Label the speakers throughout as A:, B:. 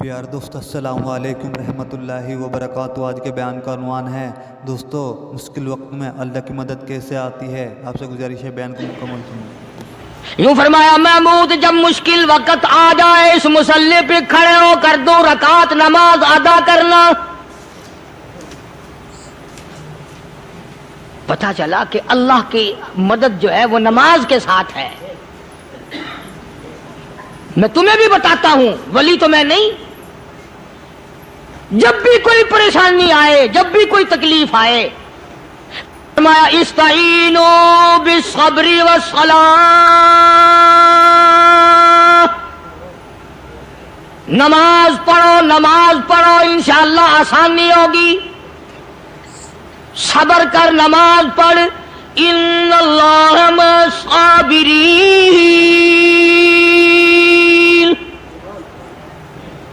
A: پیار دوست السلام علیکم رحمۃ اللہ وبرکاتہ۔ آج کے بیان کا عنوان ہے دوستو مشکل وقت میں اللہ کی مدد کیسے آتی ہے۔ آپ سے گزارش ہے بیان کو مکمل سنیں۔
B: یوں فرمایا محمود جب مشکل وقت آ جائے اس مصلی پہ کھڑے ہو کر 2 رکعت نماز ادا کرنا۔ پتہ چلا کہ اللہ کی مدد جو ہے وہ نماز کے ساتھ ہے۔ میں تمہیں بھی بتاتا ہوں، ولی تو میں نہیں۔ جب بھی کوئی پریشانی آئے، جب بھی کوئی تکلیف آئے، فرمایا استعینوا بالصبر والصلاۃ، نماز پڑھو انشاءاللہ آسانی ہوگی۔ صبر کر، نماز پڑھ، ان اللہ مع الصابرین،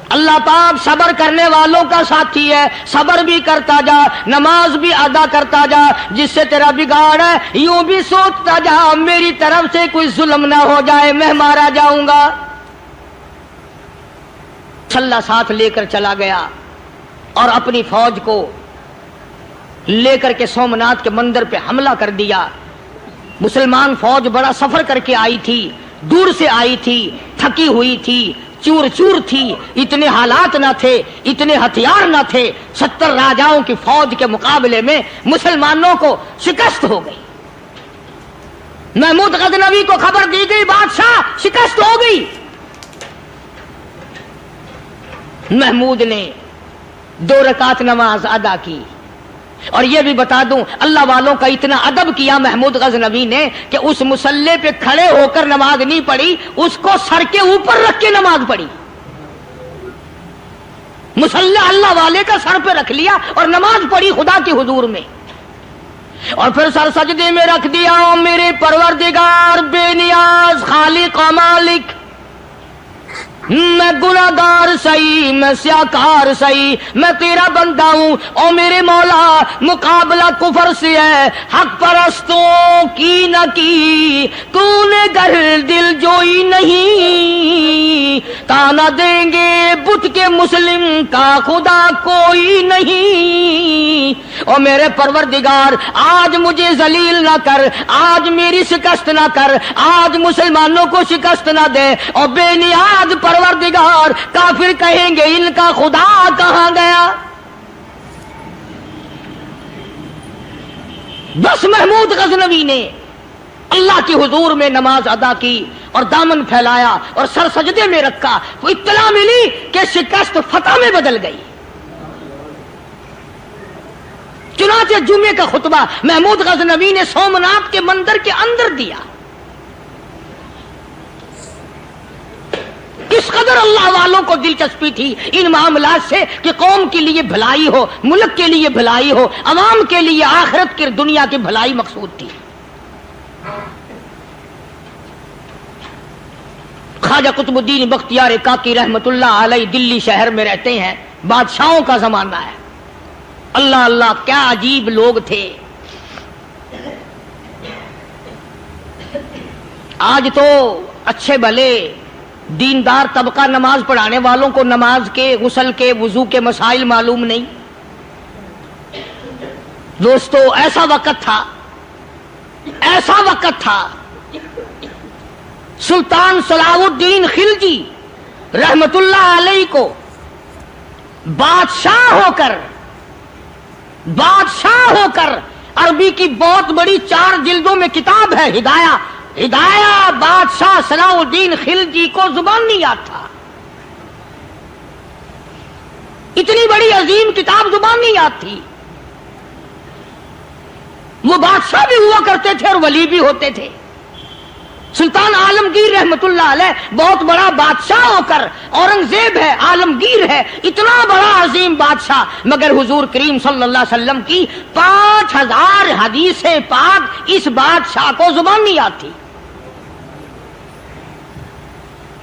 B: اللہ پاک صبر کرنے والوں کا ساتھی ہے۔ صبر بھی کرتا جا، نماز بھی ادا کرتا جا، جس سے تیرا بگاڑ ہے یوں بھی سوچتا جا میری طرف سے کوئی ظلم نہ ہو جائے، میں مارا جاؤں گا۔ چھلا ساتھ لے کر چلا گیا اور اپنی فوج کو لے کر کے سومناتھ کے مندر پہ حملہ کر دیا۔ مسلمان فوج بڑا سفر کر کے آئی تھی، دور سے آئی تھی، تھکی ہوئی تھی، چور چور تھی، اتنے حالات نہ تھے، اتنے ہتھیار نہ تھے۔ 70 راجاؤں کی فوج کے مقابلے میں مسلمانوں کو شکست ہو گئی۔ محمود غزنوی کو خبر دی گئی بادشاہ شکست ہو گئی۔ محمود نے 2 رکعت نماز ادا کی۔ اور یہ بھی بتا دوں اللہ والوں کا اتنا ادب کیا محمود غزنوی نے کہ اس مصلی پہ کھڑے ہو کر نماز نہیں پڑھی، اس کو سر کے اوپر رکھ کے نماز پڑھی۔ مصلی اللہ والے کا سر پہ رکھ لیا اور نماز پڑھی خدا کے حضور میں، اور پھر سر سجدے میں رکھ دیا۔ میرے پروردگار بے نیاز خالق و مالک، میں گناہگار سہی، میں سیاکار سہی، میں تیرا بندہ ہوں۔ او میرے مولا مقابلہ کفر سے ہے، حق پرستوں کی نہ کی تو نے گر دل جوئی نہیں، تانا دیں گے بت کے مسلم کا خدا کوئی نہیں۔ او میرے پروردگار آج مجھے ذلیل نہ کر، آج میری شکست نہ کر، آج مسلمانوں کو شکست نہ دے۔ اور بے نیاز پروردگار کافر کہیں گے ان کا خدا کہاں گیا۔ بس محمود غزنوی نے اللہ کے حضور میں نماز ادا کی اور دامن پھیلایا اور سر سجدے میں رکھا، تو اطلاع ملی کہ شکست فتح میں بدل گئی۔ چنانچہ جمعے کا خطبہ محمود غزنوی نے سومناتھ کے مندر کے اندر دیا۔ کس قدر اللہ والوں کو دلچسپی تھی ان معاملات سے کہ قوم کے لیے بھلائی ہو، ملک کے لیے بھلائی ہو، عوام کے لیے آخرت کی دنیا کی بھلائی مقصود تھی۔ خواجہ قطب الدین بختیار کاکی رحمت اللہ علیہ دلی شہر میں رہتے ہیں، بادشاہوں کا زمانہ ہے۔ اللہ اللہ کیا عجیب لوگ تھے۔ آج تو اچھے بھلے دیندار طبقہ نماز پڑھانے والوں کو نماز کے، غسل کے، وضو کے مسائل معلوم نہیں۔ دوستو ایسا وقت تھا سلطان صلاح الدین خلجی رحمت اللہ علیہ کو بادشاہ ہو کر عربی کی بہت بڑی 4 جلدوں میں کتاب ہے ہدایہ بادشاہ صلاح الدین خلجی کو زبان نہیں یاد تھا، اتنی بڑی عظیم کتاب زبان نہیں یاد تھی۔ وہ بادشاہ بھی ہوا کرتے تھے اور ولی بھی ہوتے تھے۔ سلطان عالمگیر رحمت اللہ علیہ بہت بڑا بادشاہ ہو کر، اورنگزیب ہے، عالمگیر ہے، اتنا بڑا عظیم بادشاہ، مگر حضور کریم صلی اللہ علیہ وسلم کی 5000 حدیث پاک اس بادشاہ کو زبان نہیں یاد تھی۔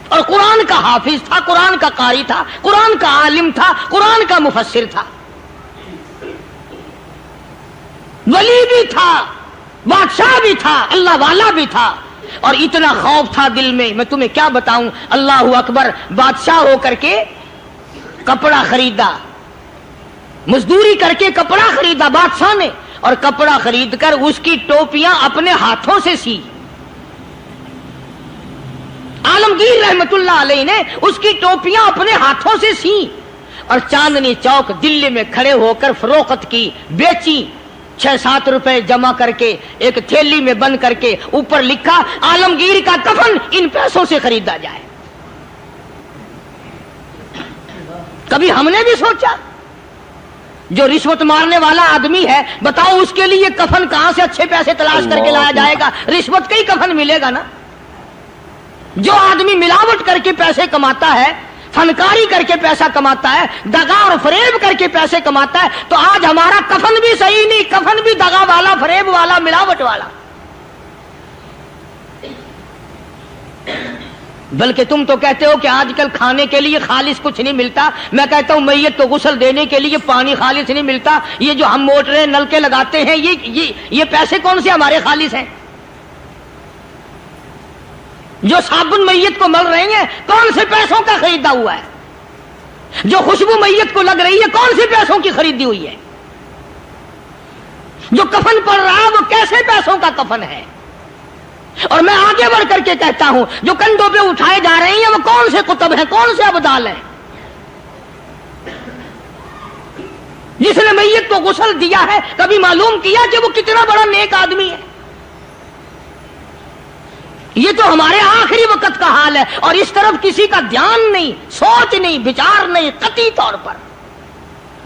B: اور قرآن کا حافظ تھا، قرآن کا قاری تھا، قرآن کا عالم تھا، قرآن کا مفسر تھا، ولی بھی تھا، بادشاہ بھی تھا، اللہ والا بھی تھا، اور اتنا خوف تھا دل میں تمہیں کیا بتاؤں۔ اللہ اکبر، بادشاہ ہو کر کے کپڑا خریدا، مزدوری کر کے کپڑا خریدا بادشاہ نے، اور کپڑا خرید کر اس کی ٹوپیاں اپنے ہاتھوں سے سی۔ عالمگیر رحمت اللہ علیہ نے اس کی ٹوپیاں اپنے ہاتھوں سے سی اور چاندنی چوک دلی میں کھڑے ہو کر فروخت کی، بیچی۔ 6-7 روپے جمع کر کے ایک تھیلی میں بند کر کے اوپر لکھا عالمگیر کا کفن ان پیسوں سے خریدا جائے۔ کبھی ہم نے بھی سوچا جو رشوت مارنے والا آدمی ہے، بتاؤ اس کے لیے کفن کہاں سے اچھے پیسے تلاش کر کے لایا جائے گا؟ رشوت کا ہی کفن ملے گا نا۔ جو آدمی ملاوٹ کر کے پیسے کماتا ہے، فنکاری کر کے پیسہ کماتا ہے، دغا اور فریب کر کے پیسے کماتا ہے، تو آج ہمارا کفن بھی صحیح نہیں، کفن بھی دغا والا، فریب والا، ملاوٹ والا۔ بلکہ تم تو کہتے ہو کہ آج کل کھانے کے لیے خالص کچھ نہیں ملتا، میں کہتا ہوں میت کو غسل دینے کے لیے پانی خالص نہیں ملتا۔ یہ جو ہم موٹریں نلکے لگاتے ہیں، یہ پیسے کون سے ہمارے خالص ہیں؟ جو صابن میت کو مل رہے ہیں کون سے پیسوں کا خریدا ہوا ہے؟ جو خوشبو میت کو لگ رہی ہے کون سے پیسوں کی خریدی ہوئی ہے؟ جو کفن پڑ رہا ہے وہ کیسے پیسوں کا کفن ہے؟ اور میں آگے بڑھ کر کے کہتا ہوں جو کندھوں پہ اٹھائے جا رہے ہیں وہ کون سے کتب ہیں، کون سے ابدال ہیں؟ جس نے میت کو غسل دیا ہے کبھی معلوم کیا کہ وہ کتنا بڑا نیک آدمی ہے؟ یہ تو ہمارے آخری وقت کا حال ہے، اور اس طرف کسی کا دھیان نہیں، سوچ نہیں، بچار نہیں، قطعی طور پر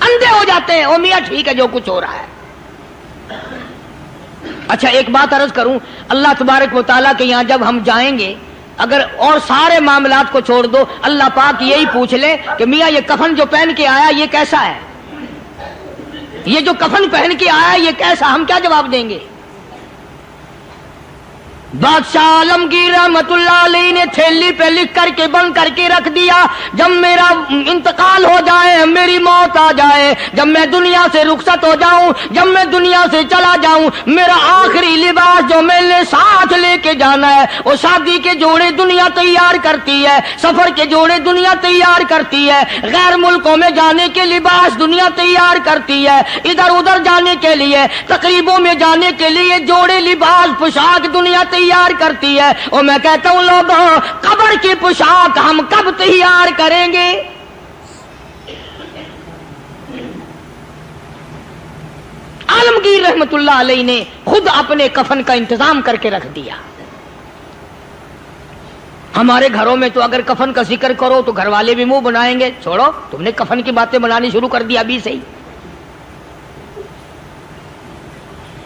B: اندھے ہو جاتے ہیں۔ او میاں ٹھیک ہے جو کچھ ہو رہا ہے۔ اچھا ایک بات عرض کروں، اللہ تبارک و تعالیٰ کے یہاں جب ہم جائیں گے، اگر اور سارے معاملات کو چھوڑ دو، اللہ پاک یہی پوچھ لے کہ میاں یہ کفن جو پہن کے آیا یہ کیسا ہے؟ یہ جو کفن پہن کے آیا یہ کیسا؟ ہم کیا جواب دیں گے؟ بادشاہ عالمگیر رحمت اللہ علیہ نے تھیلی پہ لکھ کر کے بند کر کے رکھ دیا، جب میرا انتقال ہو جائے، میری موت آ جائے، جب میں دنیا سے رخصت ہو جاؤں، جب میں دنیا سے چلا جاؤں، میرا آخری لباس جو میں نے ساتھ لے کے جانا ہے وہ شادی کے جوڑے دنیا تیار کرتی ہے، سفر کے جوڑے دنیا تیار کرتی ہے، غیر ملکوں میں جانے کے لباس دنیا تیار کرتی ہے، ادھر ادھر جانے کے لیے، تقریبوں میں جانے کے لیے جوڑے لباس پوشاک دنیا تیار کرتی ہے۔ اور میں کہتا ہوں لوگوں، قبر کی پوشاک ہم کب تیار کریں گے؟ عالمگیر رحمت اللہ علیہ نے خود اپنے کفن کا انتظام کر کے رکھ دیا۔ ہمارے گھروں میں تو اگر کفن کا ذکر کرو تو گھر والے بھی منہ بنائیں گے، چھوڑو تم نے کفن کی باتیں بنانی شروع کر دی ابھی سے ہی۔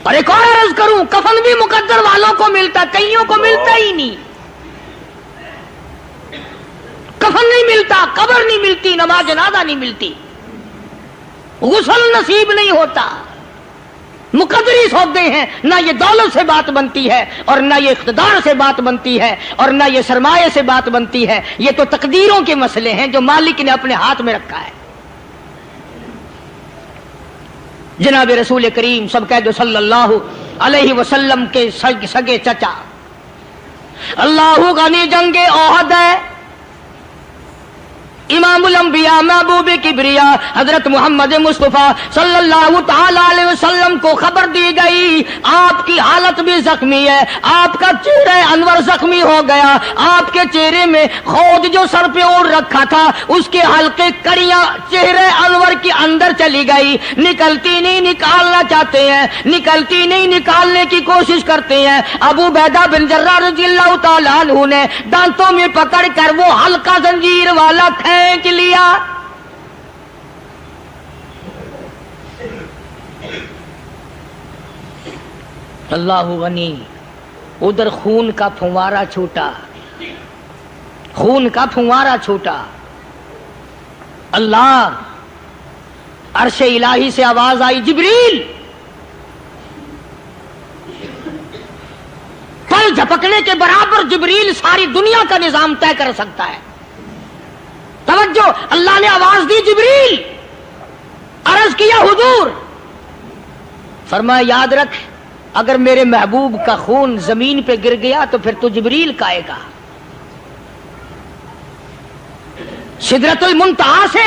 B: اور ایک اور عرض کروں، کفن بھی مقدر والوں کو ملتا، کئیوں کو ملتا ہی نہیں۔ کفن نہیں ملتا، قبر نہیں ملتی، نماز جنازہ نہیں ملتی، غسل نصیب نہیں ہوتا۔ مقدری سودے ہیں، نہ یہ دولت سے بات بنتی ہے، اور نہ یہ اقتدار سے بات بنتی ہے، اور نہ یہ سرمایہ سے بات بنتی ہے۔ یہ تو تقدیروں کے مسئلے ہیں جو مالک نے اپنے ہاتھ میں رکھا ہے۔ جناب رسول کریم سب کہہ دو صلی اللہ علیہ وسلم کے سگے چچا، اللہ غنی جنگ احد ہے، امام الانبیاء محبوب کبریا حضرت محمد مصطفیٰ صلی اللہ تعالی علیہ وسلم کو خبر دی گئی آپ کی حالت بھی زخمی ہے، آپ کا چہرہ انور زخمی ہو گیا، آپ کے چہرے میں خود جو سر پہ اوڑھ رکھا تھا اس کے حلقے کڑیاں چہرے انور کے اندر چلی گئی، نکلتی نہیں، نکالنا چاہتے ہیں، نکلتی نہیں، نکالنے کی کوشش کرتے ہیں۔ ابو عبیدہ بن جراح رضی اللہ تعالیٰ عنہ نے دانتوں میں پکڑ کر وہ حلقہ زنجیر والا کھینچ لیا۔ اللہ غنی، ادھر خون کا پھوارا چھوٹا، خون کا پھوارا چھوٹا۔ اللہ، عرش الہی سے آواز آئی، جبریل۔ پل جھپکنے کے برابر جبریل ساری دنیا کا نظام طے کر سکتا ہے۔ توجہ، اللہ نے آواز دی، جبریل۔ عرض کیا حضور، فرمایا یاد رکھ اگر میرے محبوب کا خون زمین پہ گر گیا تو پھر تو جبریل کا آئے گا۔ سدرۃ المنتہا سے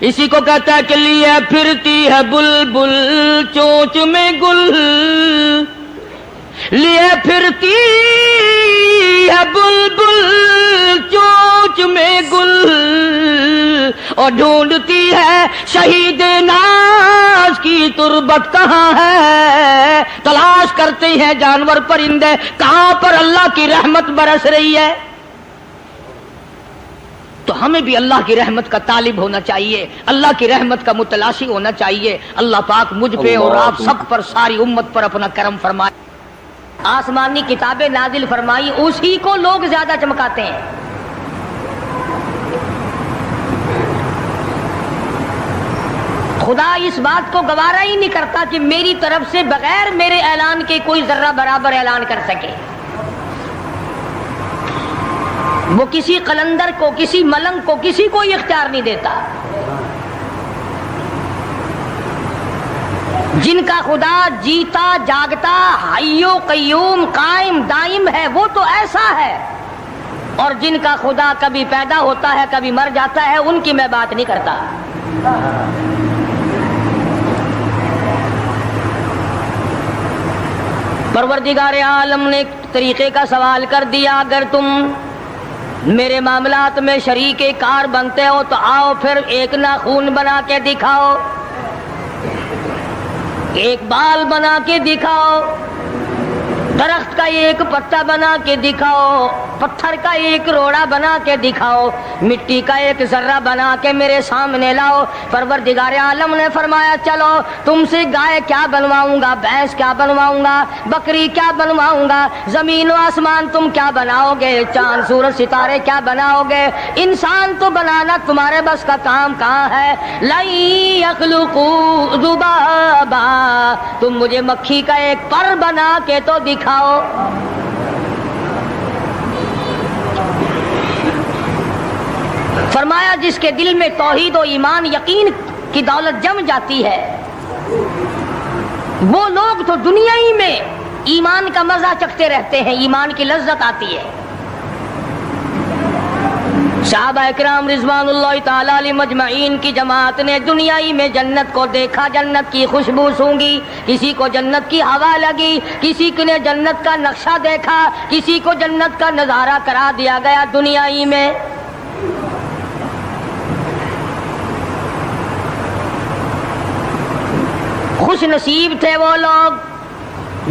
B: اسی کو کہتا ہے کہ لیے پھرتی ہے بلبل چونچ میں گل، لیے پھرتی ہے بلبل چونچ میں گل، اور ڈھونڈتی ہے شہید ناز کی تربت کہاں ہے، تلاش کرتے ہیں جانور پرندے کہاں پر اللہ کی رحمت برس رہی ہے۔ تو ہمیں بھی اللہ کی رحمت کا طالب ہونا چاہیے، اللہ کی رحمت کا متلاشی ہونا چاہیے۔ اللہ پاک مجھ پہ اور آپ سب پر، ساری امت پر اپنا کرم فرمائے۔ آسمانی کتابیں نازل فرمائی، اسی کو لوگ زیادہ چمکاتے ہیں۔ خدا اس بات کو گوارا ہی نہیں کرتا کہ میری طرف سے بغیر میرے اعلان کے کوئی ذرہ برابر اعلان کر سکے۔ وہ کسی قلندر کو، کسی ملنگ کو، کسی کو اختیار نہیں دیتا۔ جن کا خدا جیتا جاگتا حی و قیوم قائم دائم ہے وہ تو ایسا ہے، اور جن کا خدا کبھی پیدا ہوتا ہے کبھی مر جاتا ہے ان کی میں بات نہیں کرتا۔ پروردگار عالم نے ایک طریقے کا سوال کر دیا، اگر تم میرے معاملات میں شریک کار بنتے ہو تو آؤ پھر ایک ناخون بنا کے دکھاؤ، ایک بال بنا کے دکھاؤ، درخت کا ایک پتا بنا کے دکھاؤ، پتھر کا ایک روڑا بنا کے دکھاؤ، مٹی کا ایک ذرہ بنا کے میرے سامنے لاؤ۔ پروردگار عالم نے فرمایا چلو تم سے گائے کیا بنواؤں گا، بھینس کیا بنواؤں گا، بکری کیا بنواؤں گا، زمین و آسمان تم کیا بناؤ گے، چاند سورج ستارے کیا بناؤ گے، انسان تو بنانا تمہارے بس کا کام کہاں ہے۔ لن یخلقوا ذبابا، تم مجھے مکھی کا ایک پر بنا کے تو دکھاؤ۔ فرمایا جس کے دل میں توحید و ایمان یقین کی دولت جم جاتی ہے وہ لوگ تو دنیا ہی میں ایمان کا مزہ چکھتے رہتے ہیں، ایمان کی لذت آتی ہے۔ صحابہ اکرام رضوان اللہ تعالی علیہ مجمعین کی جماعت نے دنیا ہی میں جنت کو دیکھا، جنت کی خوشبو سونگھی، کسی کو جنت کی ہوا لگی، کسی نے جنت کا نقشہ دیکھا، کسی کو جنت کا نظارہ کرا دیا گیا دنیا ہی میں۔ خوش نصیب تھے وہ لوگ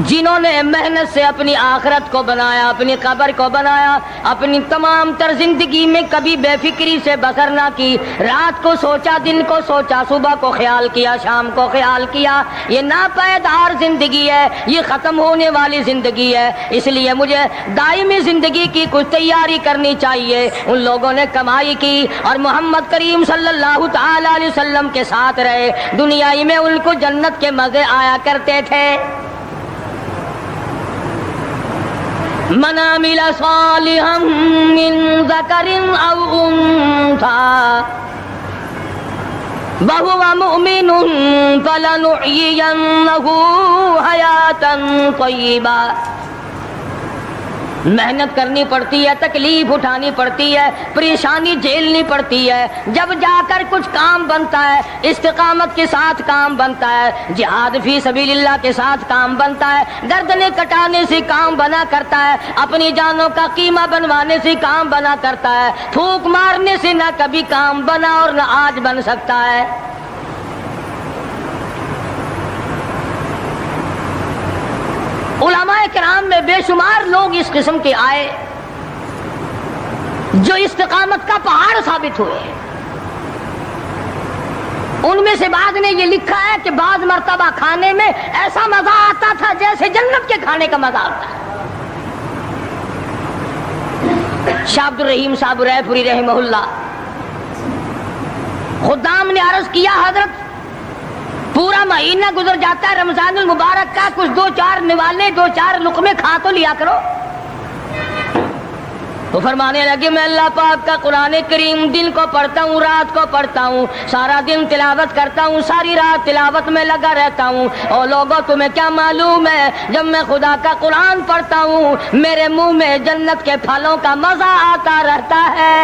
B: جنہوں نے محنت سے اپنی آخرت کو بنایا، اپنی قبر کو بنایا، اپنی تمام تر زندگی میں کبھی بے فکری سے بسر نہ کی، رات کو سوچا، دن کو سوچا، صبح کو خیال کیا، شام کو خیال کیا۔ یہ ناپائیدار زندگی ہے، یہ ختم ہونے والی زندگی ہے، اس لیے مجھے دائمی زندگی کی کچھ تیاری کرنی چاہیے۔ ان لوگوں نے کمائی کی اور محمد کریم صلی اللہ تعالی علیہ وسلم کے ساتھ رہے، دنیا میں ان کو جنت کے مزے آیا کرتے تھے۔ من عمل صالحا من ذکر او انثى وهو مؤمن فلنحيينه حیاة طیبہ۔ محنت کرنی پڑتی ہے، تکلیف اٹھانی پڑتی ہے، پریشانی جھیلنی پڑتی ہے، جب جا کر کچھ کام بنتا ہے، استقامت کے ساتھ کام بنتا ہے، جہاد فی سبیل اللہ کے ساتھ کام بنتا ہے، گردنیں کٹانے سے کام بنا کرتا ہے، اپنی جانوں کا قیمہ بنوانے سے کام بنا کرتا ہے، پھونک مارنے سے نہ کبھی کام بنا اور نہ آج بن سکتا ہے۔ علماء کرام میں بے شمار لوگ اس قسم کے آئے جو استقامت کا پہاڑ ثابت ہوئے۔ ان میں سے بعض نے یہ لکھا ہے کہ بعض مرتبہ کھانے میں ایسا مزہ آتا تھا جیسے جنت کے کھانے کا مزہ آتا ہے۔ شاہ عبد الرحیم صاحب رائے پوری رحمہ اللہ، خدام نے عرض کیا حضرت پورا مہینہ گزر جاتا ہے رمضان المبارک کا، کچھ دو چار نوالے، دو چار لقمے کھا تو لیا کرو۔ تو فرمانے لگے میں اللہ پاک کا قرآن کریم دن کو پڑھتا ہوں، رات کو پڑھتا ہوں، سارا دن تلاوت کرتا ہوں، ساری رات تلاوت میں لگا رہتا ہوں، اور لوگوں تمہیں کیا معلوم ہے جب میں خدا کا قرآن پڑھتا ہوں میرے منہ میں جنت کے پھلوں کا مزہ آتا رہتا ہے۔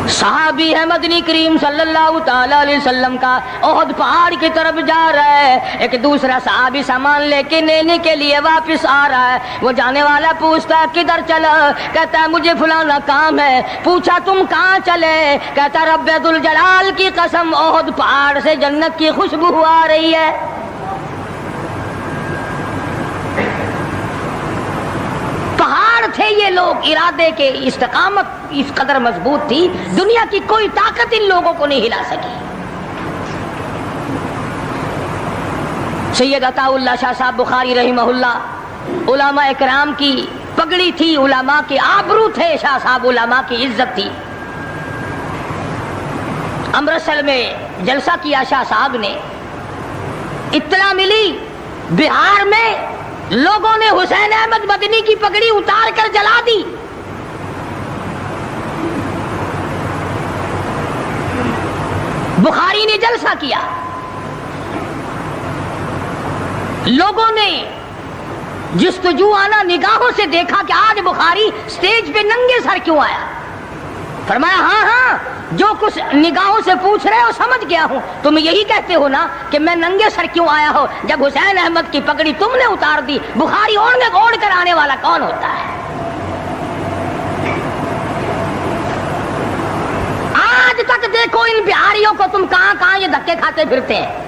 B: صحابی ہے مدنی کریم صلی اللہ تعالی علیہ وسلم کا، احد پہاڑ کی طرف جا رہا ہے، ایک دوسرا صحابی سامان لے کے لینے کے لیے واپس آ رہا ہے، وہ جانے والا پوچھتا ہے کدھر چلا؟ کہتا ہے مجھے فلانا کام ہے۔ پوچھا تم کہاں چلے؟ کہتا رب ذوالجلال کی قسم احد پہاڑ سے جنت کی خوشبو آ رہی ہے۔ پہاڑ تھے یہ لوگ، ارادے کے استقامت اس قدر مضبوط تھی، دنیا کی کوئی طاقت ان لوگوں کو نہیں ہلا سکی۔ سید عطا اللہ شاہ صاحب بخاری رحمہ اللہ، علماء اکرام کی پگڑی تھی، علماء کے آبرو تھے شاہ صاحب، علماء کی عزت تھی۔ امرتسر میں جلسہ کیا شاہ صاحب نے، اطلاع ملی بہار میں لوگوں نے حسین احمد مدنی کی پگڑی اتار کر جلا دی۔ بخاری نے جلسہ کیا، لوگوں نے جستجو آنا نگاہوں سے دیکھا کہ آج بخاری سٹیج پہ ننگے سر کیوں آیا؟ فرمایا ہاں ہاں جو کچھ نگاہوں سے پوچھ رہے ہو سمجھ گیا ہوں، تم یہی کہتے ہو نا کہ میں ننگے سر کیوں آیا ہو جب حسین احمد کی پگڑی تم نے اتار دی، بخاری اوڑھ کر آنے والا کون ہوتا ہے؟ آج تک دیکھو ان بہاریوں کو تم کہاں کہاں یہ دھکے کھاتے پھرتے ہیں۔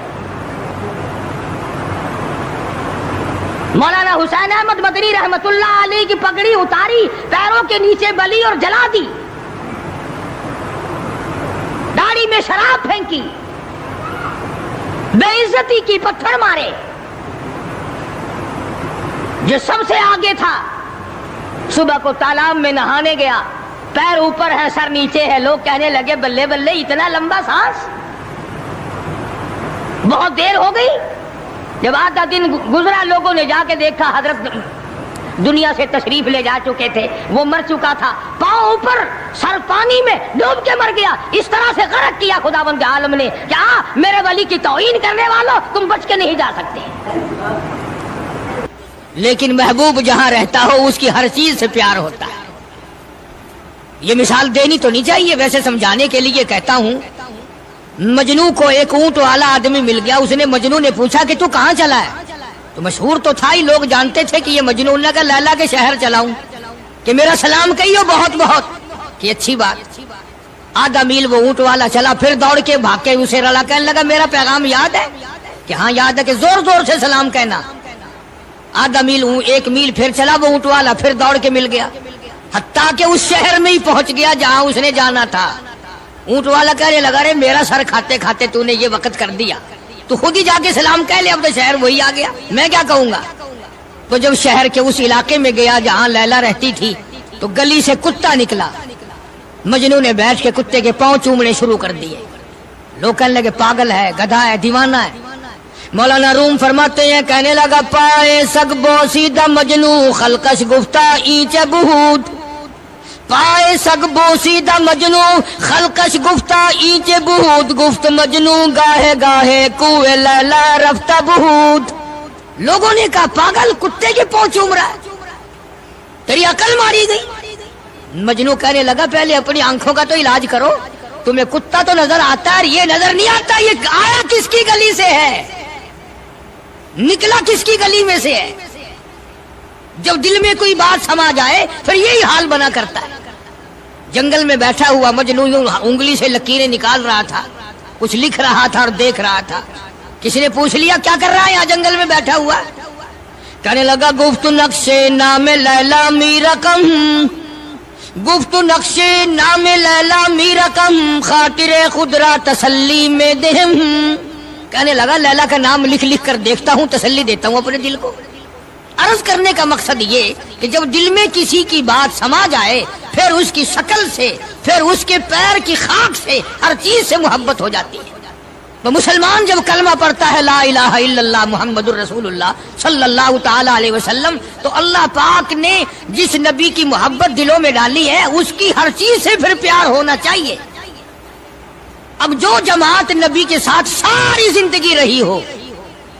B: مولانا حسین احمد مدنی رحمت اللہ علیہ کی پگڑی اتاری، پیروں کے نیچے بلی اور جلا دی، داڑھی میں شراب پھینکی، بے عزتی کی، پتھر مارے۔ جو سب سے آگے تھا صبح کو تالاب میں نہانے گیا، پیر اوپر ہے سر نیچے ہے، لوگ کہنے لگے بلے بلے اتنا لمبا سانس۔ بہت دیر ہو گئی، جب آدھا دن گزرا لوگوں نے جا کے دیکھا حضرت دنیا سے تشریف لے جا چکے تھے، وہ مر چکا تھا، پاؤں اوپر سر پانی میں ڈوب کے مر گیا۔ اس طرح سے غرق کیا خداوند عالم نے، کیا میرے ولی کی توہین کرنے والوں تم بچ کے نہیں جا سکتے۔ لیکن محبوب جہاں رہتا ہو اس کی ہر چیز سے پیار ہوتا ہے۔ یہ مثال دینی تو نہیں چاہیے، ویسے سمجھانے کے لیے کہتا ہوں۔ مجنو کو ایک اونٹ والا آدمی مل گیا، اس نے مجنو نے پوچھا کہ تو کہاں چلا ہے؟ تو مشہور تو تھا ہی، لوگ جانتے تھے کہ یہ مجنون نے کہا لیلا کے شہر چلاؤں کہ میرا سلام کہیو بہت بہت، کہ اچھی بات۔ آدھا میل وہ اونٹ والا چلا، پھر دوڑ کے بھاگ کے اسے رلا، کہنے لگا میرا پیغام یاد ہے؟ کہ ہاں یاد ہے، کہ زور زور سے سلام کہنا۔ آدھا میل، ایک میل پھر چلا وہ اونٹ والا، پھر دوڑ کے مل گیا، حتیٰ کہ اس شہر میں ہی پہنچ گیا جہاں اس نے جانا تھا۔ اونٹ والا کہنے لگا رے میرا سر کھاتے کھاتے تو نے یہ وقت کر دیا، تو خود ہی جا کے سلام کہہ لے، اب تو شہر وہی آ گیا، میں کیا کہوں گا۔ تو جب شہر کے اس علاقے میں گیا جہاں لیلا رہتی تھی، تو گلی سے کتا نکلا، مجنو نے بیٹھ کے کتے کے پاؤں چومنے شروع کر دیے۔ لوگ کہنے لگے پاگل ہے، گدھا ہے، دیوانہ ہے۔ مولانا روم فرماتے ہیں، کہنے لگا پائے سگ بوسیدہ مجنو خلقش گفتہ اینچ بہود، پائے سگ بوسیدہ مجنو خلقش گفتہ اینچ بہود، گفت مجنو گاہے گاہے کوئے لیلا رفتہ بہود۔ لوگوں نے کہا پاگل، کتے کے پاؤں چوم رہا ہے، تیری عقل ماری گئی۔ مجنو کہنے لگا پہلے اپنی آنکھوں کا تو علاج کرو، تمہیں کتا تو نظر آتا ہے، یہ نظر نہیں آتا، یہ آیا کس کی گلی سے ہے، نکلا کس کی گلی میں سے ہے۔ جب دل میں کوئی بات سما جائے پھر یہی حال بنا کرتا ہے۔ جنگل میں بیٹھا ہوا مجنو انگلی سے لکیریں نکال رہا تھا، کچھ لکھ رہا تھا اور دیکھ رہا تھا۔ کسی نے پوچھ لیا کیا کر رہا ہے یہاں جنگل میں بیٹھا ہوا؟ کہنے لگا گفت نقشے نام لیلا می رقم، گفت نقشے نام لیلا می رقم، خاطر خود را تسلی میں دہم۔ کہنے لگا لیلا کا نام لکھ لکھ کر دیکھتا ہوں، تسلی دیتا ہوں اپنے دل کو۔ عرض کرنے کا مقصد یہ کہ جب دل میں کسی کی بات سما جائے پھر اس کی شکل سے، پھر اس کے پیر کی خاک سے، ہر چیز سے محبت ہو جاتی ہے۔ تو مسلمان جب کلمہ پڑھتا ہے لا الہ الا اللہ محمد الرسول اللہ صلی اللہ تعالی علیہ وسلم، تو اللہ پاک نے جس نبی کی محبت دلوں میں ڈالی ہے اس کی ہر چیز سے پھر پیار ہونا چاہیے۔ اب جو جماعت نبی کے ساتھ ساری زندگی رہی ہو،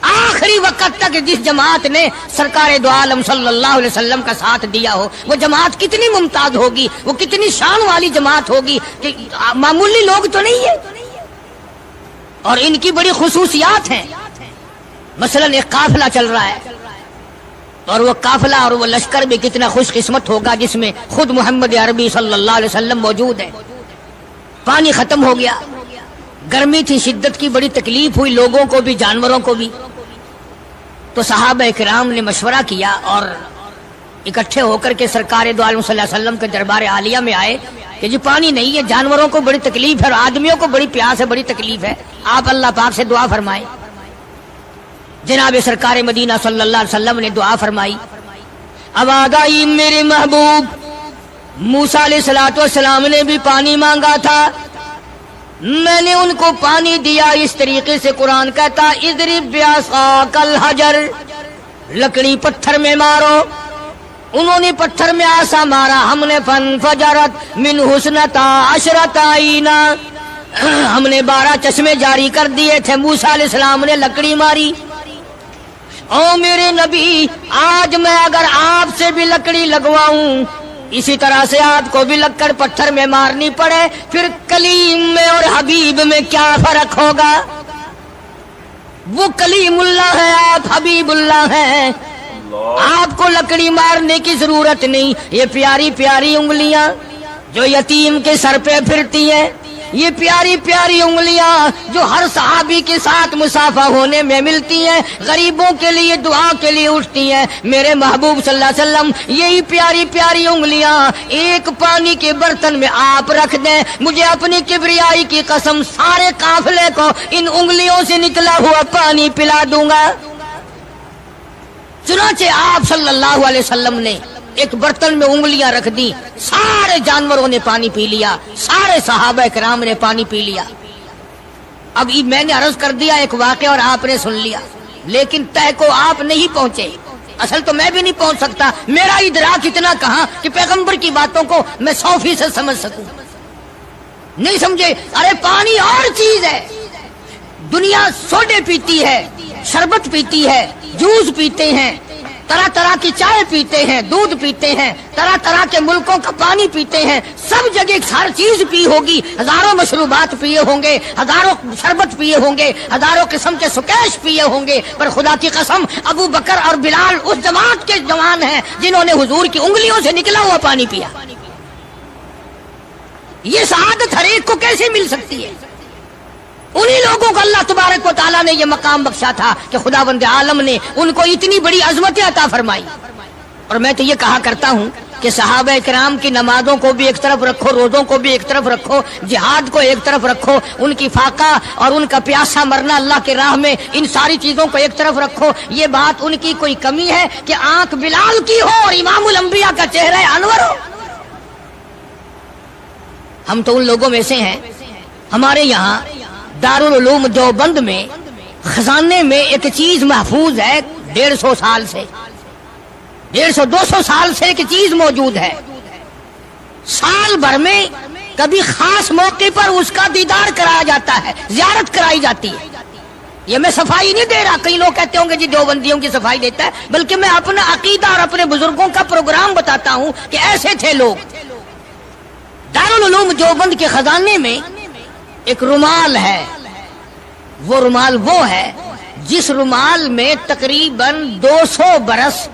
B: آخری وقت تک جس جماعت نے سرکار دو عالم صلی اللہ علیہ وسلم کا ساتھ دیا ہو، وہ جماعت کتنی ممتاز ہوگی، وہ کتنی شان والی جماعت ہوگی کہ معمولی لوگ تو نہیں ہے، اور ان کی بڑی خصوصیات ہیں۔ مثلا ایک قافلہ چل رہا ہے، اور وہ قافلہ اور وہ لشکر بھی کتنا خوش قسمت ہوگا جس میں خود محمد عربی صلی اللہ علیہ وسلم موجود ہے۔ پانی ختم ہو گیا، گرمی تھی، شدت کی بڑی تکلیف ہوئی لوگوں کو بھی جانوروں کو بھی، تو صحابہ کرام نے مشورہ کیا اور اکٹھے ہو کر کے سرکار دو عالم صلی اللہ علیہ وسلم کے دربار عالیہ میں آئے کہ جی پانی نہیں ہے، جانوروں کو بڑی تکلیف ہے اور آدمیوں کو بڑی پیاس ہے، بڑی تکلیف ہے، آپ اللہ پاک سے دعا فرمائیں۔ جناب سرکار مدینہ صلی اللہ علیہ وسلم نے دعا فرمائی۔ اب آگائی میرے محبوب موسیٰ علیہ السلام نے بھی پانی مانگا تھا، میں نے ان کو پانی دیا اس طریقے سے قرآن کہتا اضرب بعصاک الحجر، لکڑی پتھر میں مارو، انہوں نے پتھر میں آسا مارا، ہم نے فانفجرت من حسنتا عشرۃ عینا، ہم نے 12 چشمے جاری کر دیے تھے، موسیٰ علیہ السلام نے لکڑی ماری۔ او میرے نبی، آج میں اگر آپ سے بھی لکڑی لگواؤں، اسی طرح سے آپ کو بھی لکڑ پتھر میں مارنی پڑے، پھر کلیم میں اور حبیب میں کیا فرق ہوگا؟ وہ کلیم اللہ ہے، آپ حبیب اللہ ہیں، آپ کو لکڑی مارنے کی ضرورت نہیں۔ یہ پیاری پیاری انگلیاں جو یتیم کے سر پہ پھرتی ہیں، یہ پیاری پیاری انگلیاں جو ہر صحابی کے ساتھ مسافہ ہونے میں ملتی ہیں، غریبوں کے لیے دعا کے لیے اٹھتی ہیں، میرے محبوب صلی اللہ علیہ وسلم یہی پیاری پیاری انگلیاں ایک پانی کے برتن میں آپ رکھ دیں، مجھے اپنی کبریائی کی قسم سارے قافلے کو ان انگلیوں سے نکلا ہوا پانی پلا دوں گا۔ چنانچہ آپ صلی اللہ علیہ وسلم نے ایک برتن میں انگلیاں رکھ دی، سارے جانوروں نے پانی پی لیا، سارے صحابہ کرام نے پانی پی لیا۔ اب میں نے عرض کر دیا ایک واقعہ اور آپ نے سن لیا، لیکن طے کو آپ نہیں پہنچے، اصل تو میں بھی نہیں پہنچ سکتا، میرا ادراک اتنا کہاں کہ پیغمبر کی باتوں کو میں 100% سمجھ سکوں، نہیں سمجھے؟ ارے پانی اور چیز ہے، دنیا سوڈے پیتی ہے، شربت پیتی ہے، جوس پیتے ہیں، طرح طرح کی چائے پیتے ہیں، دودھ پیتے ہیں، طرح طرح کے ملکوں کا پانی پیتے ہیں، سب جگہ ہر چیز پی ہوگی، ہزاروں مشروبات پیے ہوں گے، ہزاروں شربت پیے ہوں گے، ہزاروں قسم کے سکیش پیے ہوں گے، پر خدا کی قسم ابو بکر اور بلال اس جماعت کے جوان ہیں جنہوں نے حضور کی انگلیوں سے نکلا ہوا پانی پیا۔ یہ سعادت ہر ایک کو کیسے مل سکتی ہے؟ انہی لوگوں کو اللہ تبارک و تعالیٰ نے یہ مقام بخشا تھا کہ خداوند عالم نے ان کو اتنی بڑی عظمتیں عطا فرمائی۔ اور میں تو یہ کہا کرتا ہوں کہ صحابہ کرام کی نمازوں کو بھی ایک طرف رکھو، روزوں کو بھی ایک طرف رکھو، جہاد کو ایک طرف رکھو، ان کی فاقہ اور ان کا پیاسا مرنا اللہ کے راہ میں، ان ساری چیزوں کو ایک طرف رکھو۔ یہ بات ان کی کوئی کمی ہے کہ آنکھ بلال کی ہو اور امام الانبیاء کا چہرہ انور ہو؟ ہم تو ان لوگوں میں سے ہیں، ہمارے یہاں دارالعلوم دیوبند میں خزانے میں ایک چیز محفوظ ہے، 150 سال سے، 150-200 سال سے ایک چیز موجود ہے، سال بھر میں کبھی خاص موقع پر اس کا دیدار کرایا جاتا ہے، زیارت کرائی جاتی ہے۔ یہ میں صفائی نہیں دے رہا، کئی لوگ کہتے ہوں گے جی دیوبندیوں کی صفائی دیتا ہے، بلکہ میں اپنا عقیدہ اور اپنے بزرگوں کا پروگرام بتاتا ہوں کہ ایسے تھے لوگ۔ دارالعلوم دیوبند کے خزانے میں ایک رومال ہے، وہ رومال وہ ہے جس رومال میں تقریباً 200 برس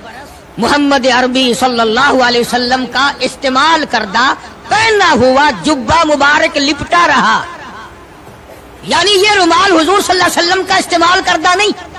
B: محمد عربی صلی اللہ علیہ وسلم کا استعمال کردہ پہنا ہوا جبہ مبارک لپٹا رہا، یعنی یہ رومال حضور صلی اللہ علیہ وسلم کا استعمال کردہ نہیں،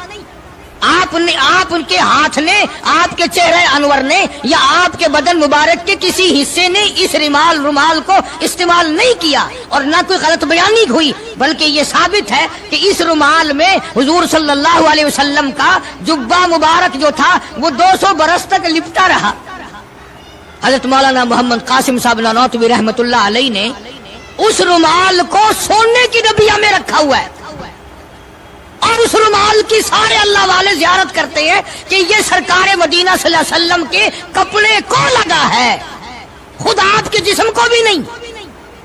B: آپ ان کے ہاتھ نے، آپ کے چہرے انور نے یا آپ کے بدن مبارک کے کسی حصے نے اس رومال کو استعمال نہیں کیا، اور نہ کوئی غلط بیانی ہوئی، بلکہ یہ ثابت ہے کہ اس رومال میں حضور صلی اللہ علیہ وسلم کا جبہ مبارک جو تھا وہ 200 برس تک لپٹا رہا۔ حضرت مولانا محمد قاسم صاحب نانوتوی رحمۃ اللہ علیہ نے اس رومال کو سونے کی ڈبیا میں رکھا ہوا ہے، اور اس رومال کی سارے اللہ والے زیارت کرتے ہیں کہ یہ سرکار مدینہ صلی اللہ علیہ وسلم کے کپڑے کو لگا ہے، خود آپ کے جسم کو بھی نہیں۔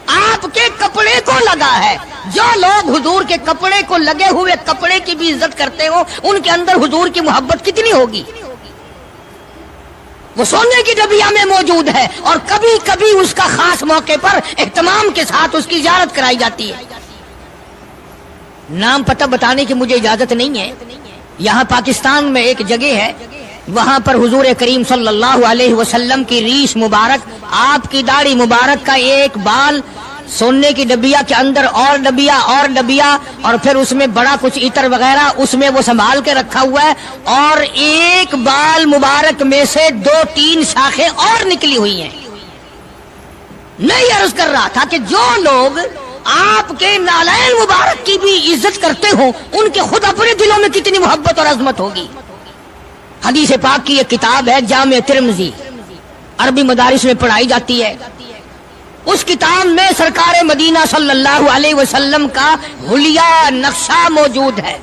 B: آپ کے کپڑے کو لگا ہے. جو لوگ حضور کے کپڑے کو لگے ہوئے کپڑے کی بھی عزت کرتے ہو ان کے اندر حضور کی محبت کتنی ہوگی. وہ سونے کی ڈبیا میں موجود ہے اور کبھی کبھی اس کا خاص موقع پر اہتمام کے ساتھ اس کی زیارت کرائی جاتی ہے. نام پتہ بتانے کی مجھے اجازت نہیں ہے. یہاں پاکستان میں ایک جگہ ہے, وہاں پر حضور کریم صلی اللہ علیہ وسلم کی ریش مبارک, آپ کی داڑھی مبارک کا ایک بال سونے کی ڈبیا کے اندر اور ڈبیا اور پھر اس میں بڑا کچھ عطر وغیرہ اس میں وہ سنبھال کے رکھا ہوا ہے, اور ایک بال مبارک میں سے 2-3 شاخیں اور نکلی ہوئی ہیں. میں یہ عرض کر رہا تھا کہ جو لوگ آپ کے نالین مبارک کی بھی عزت کرتے ہوں ان کے خود اپنے دلوں میں کتنی محبت اور عظمت ہوگی. حدیث پاک کی ایک کتاب ہے جامع ترمذی, عربی مدارس میں پڑھائی جاتی ہے. اس کتاب میں سرکار مدینہ صلی اللہ علیہ وسلم کا حلیہ نقشہ موجود ہے.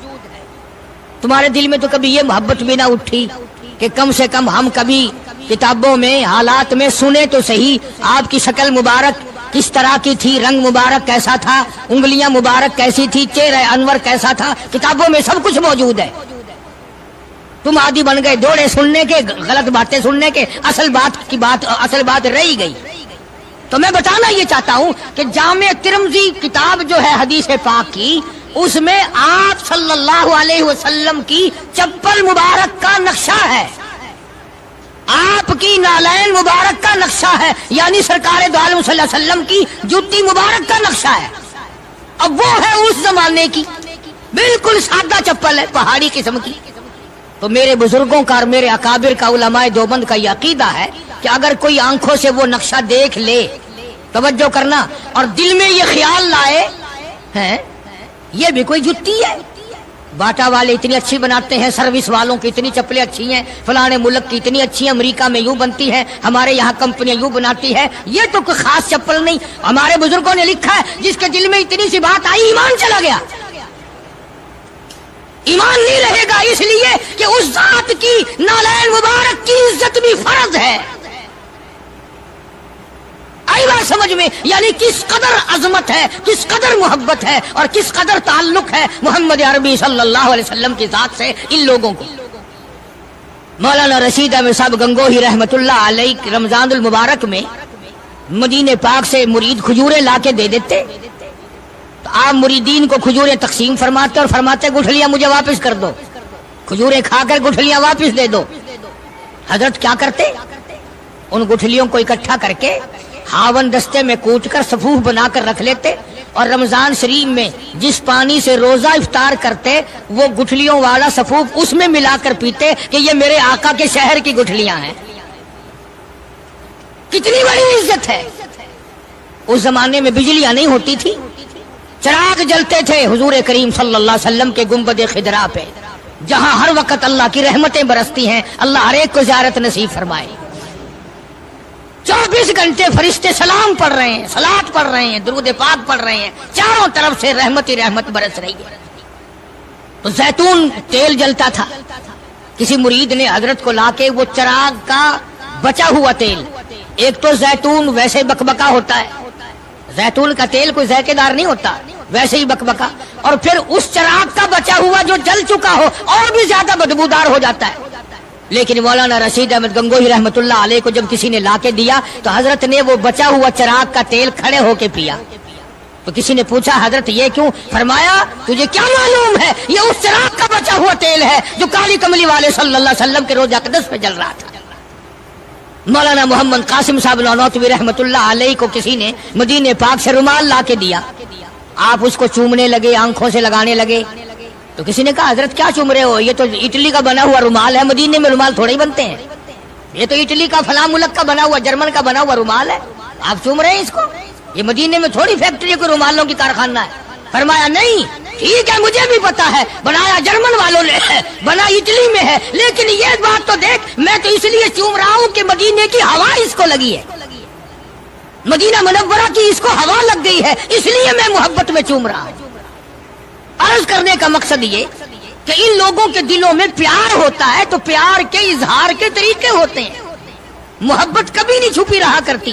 B: تمہارے دل میں تو کبھی یہ محبت بھی نہ اٹھی کہ کم سے کم ہم کبھی کتابوں میں حالات میں سنے تو صحیح آپ کی شکل مبارک کس طرح کی تھی, رنگ مبارک کیسا تھا, انگلیاں مبارک کیسی تھی, چہرہ انور کیسا تھا. کتابوں میں سب کچھ موجود ہے. تم عادی بن گئے دوڑے سننے کے, غلط باتیں سننے کے, اصل بات رہی گئی. تو میں بتانا یہ چاہتا ہوں کہ جامع ترمذی کتاب جو ہے حدیث پاک کی, اس میں آپ صلی اللہ علیہ وسلم کی چپل مبارک کا نقشہ ہے, آپ کی نالین مبارک کا نقشہ ہے, یعنی سرکار دو عالم صلی اللہ علیہ وسلم کی جوتی مبارک کا نقشہ ہے. اب وہ ہے اس زمانے کی بالکل سادہ چپل ہے, پہاڑی قسم کی. تو میرے بزرگوں کا اور میرے اکابر کا, علماء دیوبند کا یہ عقیدہ ہے کہ اگر کوئی آنکھوں سے وہ نقشہ دیکھ لے, توجہ کرنا, اور دل میں یہ خیال لائے ہیں یہ بھی کوئی جتی ہے, باٹا والے اتنی اچھی بناتے ہیں, سروس والوں کی اتنی چپلیں اچھی ہیں, فلانے ملک کی اتنی اچھی ہیں, امریکہ میں یوں بنتی ہیں, ہمارے یہاں کمپنیاں یوں بناتی ہے, یہ تو کوئی خاص چپل نہیں. ہمارے بزرگوں نے لکھا ہے جس کے دل میں اتنی سی بات آئی ایمان چلا گیا. ایمان نہیں رہے گا اس لیے کہ اس ذات کی نالین مبارک کی عزت بھی فرض ہے. آئی بات سمجھ میں, یعنی کس قدر عظمت ہے, کس قدر محبت ہے اور کس قدر تعلق ہے محمد عربی صلی اللہ علیہ وسلم کی ذات سے ان لوگوں کو. مولانا رشید احمد صاحب گنگوہی رحمت اللہ علیہ رمضان المبارک میں مدینے پاک سے مرید کھجوریں لا کے دے دیتے, تو آپ مریدین کو کھجوریں تقسیم فرماتے اور فرماتے گٹھلیاں مجھے واپس کر دو, کھجوریں کھا کر گٹھلیاں واپس دے دو. حضرت کیا کرتے, ان گٹھلیوں کو اکٹھا کر کے ہاون دستے میں کوٹ کر صفوف بنا کر رکھ لیتے, اور رمضان شریف میں جس پانی سے روزہ افطار کرتے وہ گٹھلیوں والا صفوف اس میں ملا کر پیتے کہ یہ میرے آقا کے شہر کی گٹھلیاں ہیں. کتنی بڑی عزت ہے. اس زمانے میں بجلیاں نہیں ہوتی تھی, چراغ جلتے تھے حضور کریم صلی اللہ علیہ وسلم کے گنبد خضرا پہ, جہاں ہر وقت اللہ کی رحمتیں برستی ہیں. اللہ ہر ایک کو زیارت نصیب فرمائے. 24 گھنٹے فرشتے سلام پڑھ رہے ہیں, صلات پڑھ رہے ہیں, درود پاک پڑھ رہے ہیں, چاروں طرف سے رحمت ہی رحمت برس رہی ہے. تو زیتون تیل جلتا تھا, کسی مرید نے حضرت کو لا کے وہ چراغ کا بچا ہوا تیل, ایک تو زیتون ویسے بکبکا ہوتا ہے, زیتون کا تیل کوئی ذائقے دار نہیں ہوتا, ویسے ہی بکبکا, اور پھر اس چراغ کا بچا ہوا جو جل چکا ہو اور بھی زیادہ بدبودار ہو جاتا ہے. لیکن مولانا رشید احمد گنگوہی رحمت اللہ علیہ کو جب کسی نے لا کے دیا تو حضرت نے وہ بچا ہوا چراغ کا تیل کھڑے ہو کے پیا. تو کسی نے پوچھا حضرت یہ کیوں؟ فرمایا تجھے کیا معلوم ہے, یہ اس چراغ کا بچا ہوا تیل ہے جو کالی کملی والے صلی اللہ علیہ وسلم کے روزہ اقدس پہ جل رہا تھا. مولانا محمد قاسم صاحب نانوتوی رحمت اللہ علیہ کو کسی نے مدینے پاک سے رومال لا کے دیا, آپ اس کو چومنے لگے, آنکھوں سے لگانے لگے. تو کسی نے کہا حضرت کیا چوم رہے ہو, یہ تو اٹلی کا بنا ہوا رومال ہے, مدینے میں رومال تھوڑے ہی بنتے ہیں, یہ تو اٹلی کا فلاں ملک کا بنا ہوا, جرمن کا بنا ہوا رومال ہے, آپ چوم رہے ہیں اس کو, یہ مدینے میں تھوڑی فیکٹری کوئی رومالوں کی کارخانہ ہے. فرمایا نہیں ٹھیک ہے مجھے بھی پتا ہے بنایا جرمن والوں نے ہے, بنا اٹلی میں ہے, لیکن یہ بات تو دیکھ میں تو اس لیے چوم رہا ہوں کہ مدینے کی ہوا اس کو لگی ہے, مدینہ منورہ کی اس کو ہوا لگ گئی ہے, اس لیے میں محبت میں چوم رہا ہوں. عرض کرنے کا مقصد یہ کہ ان لوگوں کے دلوں میں پیار ہوتا ہے تو پیار کے اظہار کے طریقے ہوتے ہیں, محبت کبھی نہیں چھپی رہا کرتی.